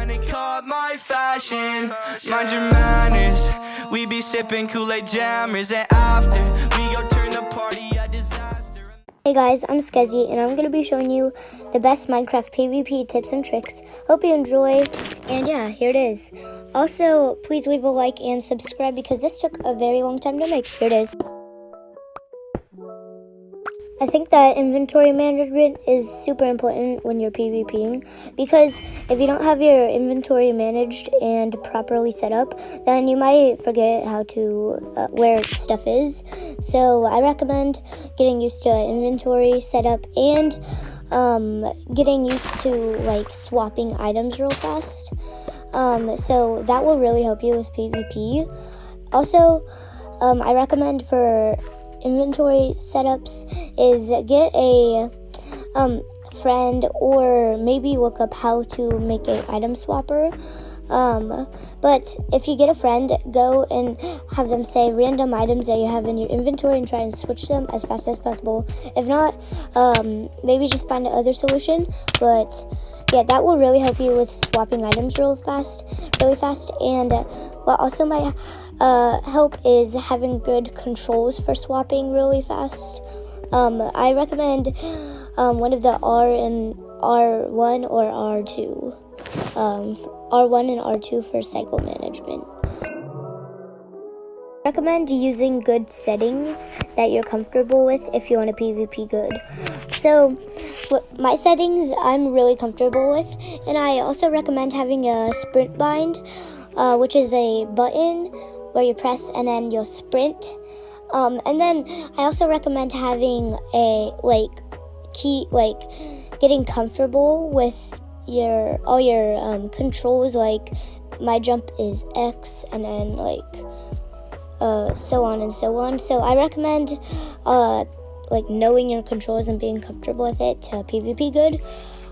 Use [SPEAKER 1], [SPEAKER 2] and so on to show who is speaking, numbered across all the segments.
[SPEAKER 1] and it caught my fashion. Mind your manners. We be sipping Kool-Aid jammers, and after we go turn the party a disaster.
[SPEAKER 2] Hey guys, I'm Skezi, and I'm going to be showing you the best Minecraft PvP tips and tricks. Hope you enjoy, and yeah, here it is. Also, please leave a like and subscribe because this took a very long time to make. Here it is. I think that inventory management is super important when you're PvPing, because if you don't have your inventory managed and properly set up, then you might forget how to where stuff is. So I recommend getting used to inventory setup and getting used to like swapping items real fast. So that will really help you with PvP. Also, I recommend for inventory setups is get a friend, or maybe look up how to make an item swapper. But if you get a friend, go and have them say random items that you have in your inventory and try and switch them as fast as possible. If not, maybe just find another solution. But yeah, that will really help you with swapping items really fast. And what also might help is having good controls for swapping really fast. I recommend one of the R1 or R2. R1 and R2 for cycle management. I recommend using good settings that you're comfortable with if you want to PvP good. So, my settings I'm really comfortable with, and I also recommend having a sprint bind, which is a button where you press and then you'll sprint. And then I also recommend having a getting comfortable with all your controls, like my jump is X, and then so on and so on. So I recommend knowing your controls and being comfortable with it to PvP good.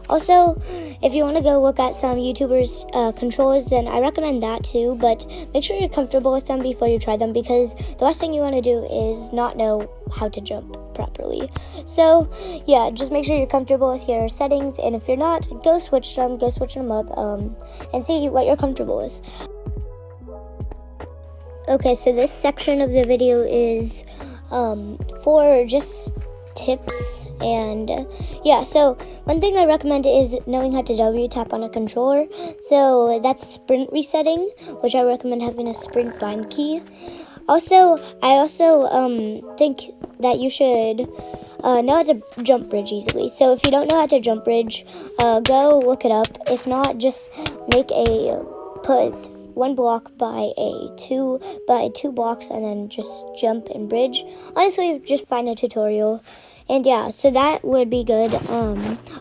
[SPEAKER 2] Also, if you want to go look at some YouTubers' controls, then I recommend that too, but make sure you're comfortable with them before you try them, because the last thing you want to do is not know how to jump properly. So, yeah, just make sure you're comfortable with your settings, and if you're not, go switch them up, and see what you're comfortable with. Okay, so this section of the video is for just tips, and so one thing I recommend is knowing how to W tap on a controller. So that's sprint resetting, which I recommend having a sprint bind key. Also, I think that you should know how to jump bridge easily. So if you don't know how to jump bridge, go look it up. If not, just put one block by two blocks, and then just jump and bridge. Honestly, just find a tutorial. And yeah, so that would be good.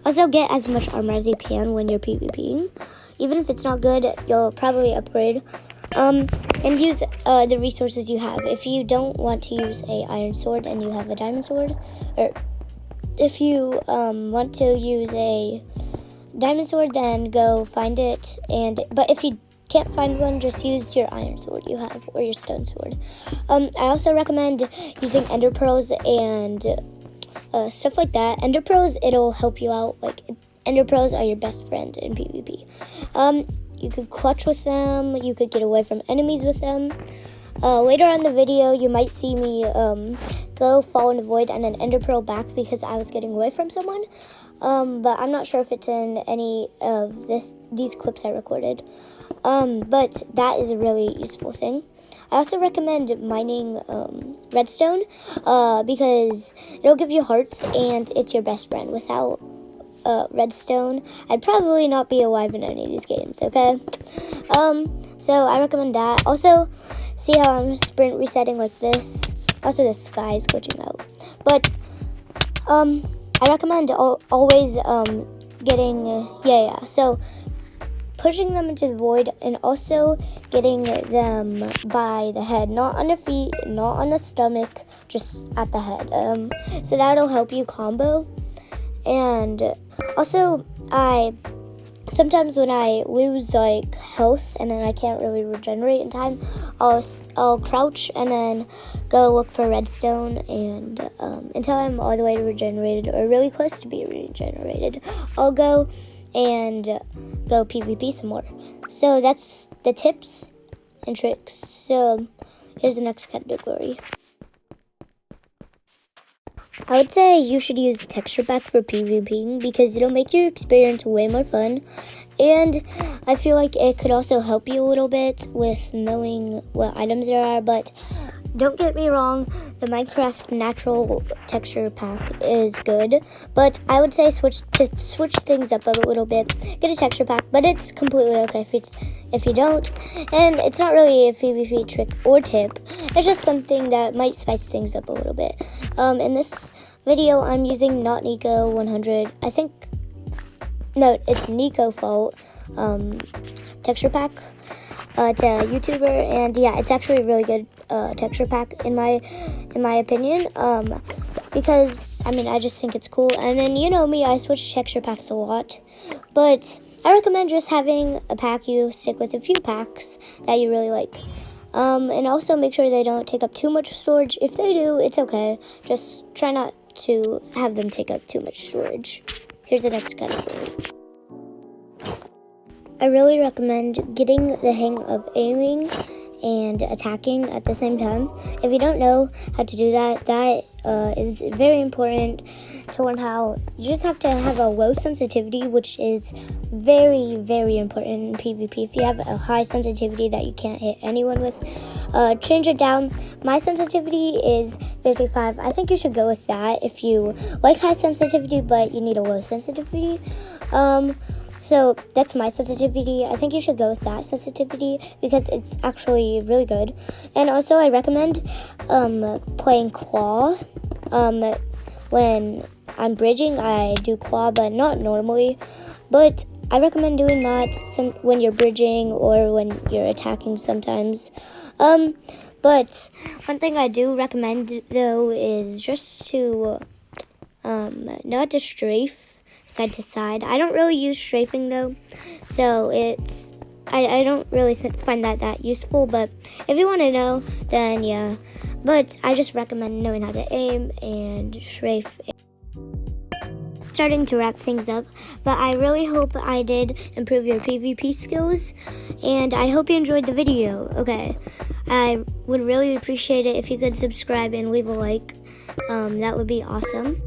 [SPEAKER 2] Also, get as much armor as you can when you're PvPing. Even if it's not good, you'll probably upgrade. And use the resources you have. If you don't want to use a iron sword and you have a diamond sword, or if you want to use a diamond sword, then go find it. But if you can't find one, just use your iron sword you have, or your stone sword. I also recommend using ender pearls and stuff like that. Ender pearls, it'll help you out. Ender pearls are your best friend in PvP. You could clutch with them. You could get away from enemies with them. Later on in the video, you might see me go fall in the void and then ender pearl back because I was getting away from someone. But I'm not sure if it's in any of these clips I recorded. But that is a really useful thing. I also recommend mining redstone because it'll give you hearts and it's your best friend. Without redstone, I'd probably not be alive in any of these games, okay? So I recommend that. Also, see how I'm sprint resetting like this? Also, the sky is glitching out. But I recommend always getting, so pushing them into the void and also getting them by the head, not on the feet, not on the stomach, just at the head. So that'll help you combo. And also, sometimes when I lose health and then I can't really regenerate in time, I'll crouch and then go look for redstone, and until I'm all the way regenerated or really close to being regenerated, I'll go and go PvP some more. So that's the tips and tricks. So here's the next category. I would say you should use the texture pack for PvPing because it'll make your experience way more fun. And I feel like it could also help you a little bit with knowing what items there are. But don't get me wrong, the Minecraft natural texture pack is good. But I would say switch things up a little bit. Get a texture pack, but it's completely okay if you don't. And it's not really a PvP trick or tip. It's just something that might spice things up a little bit. In this video, I'm using Not Nico 100. No, it's Nico Fault texture pack. It's a YouTuber, and yeah, it's actually a really good texture pack in my opinion. Because I just think it's cool. And then you know me, I switch texture packs a lot, but I recommend just having a pack you stick with a few packs that you really like. And also make sure they don't take up too much storage. If they do, it's okay. Just try not to have them take up too much storage. Here's the next category. I really recommend getting the hang of aiming and attacking at the same time. If you don't know how to do that, that is very important to learn how. You just have to have a low sensitivity, which is very, very important in PvP. If you have a high sensitivity that you can't hit anyone with, change it down. My sensitivity is 55. I think you should go with that if you like high sensitivity, but you need a low sensitivity. So that's my sensitivity. I think you should go with that sensitivity because it's actually really good. And also I recommend playing claw. When I'm bridging, I do claw, but not normally. But I recommend doing that when you're bridging or when you're attacking sometimes. But one thing I do recommend though is just to not to strafe side to side. I don't really use strafing though, so I don't really find that useful, but if you want to know, then yeah. But I just recommend knowing how to aim and strafe. Starting to wrap things up, but I really hope I did improve your PvP skills, and I hope you enjoyed the video. Okay, I would really appreciate it if you could subscribe and leave a like. That would be awesome.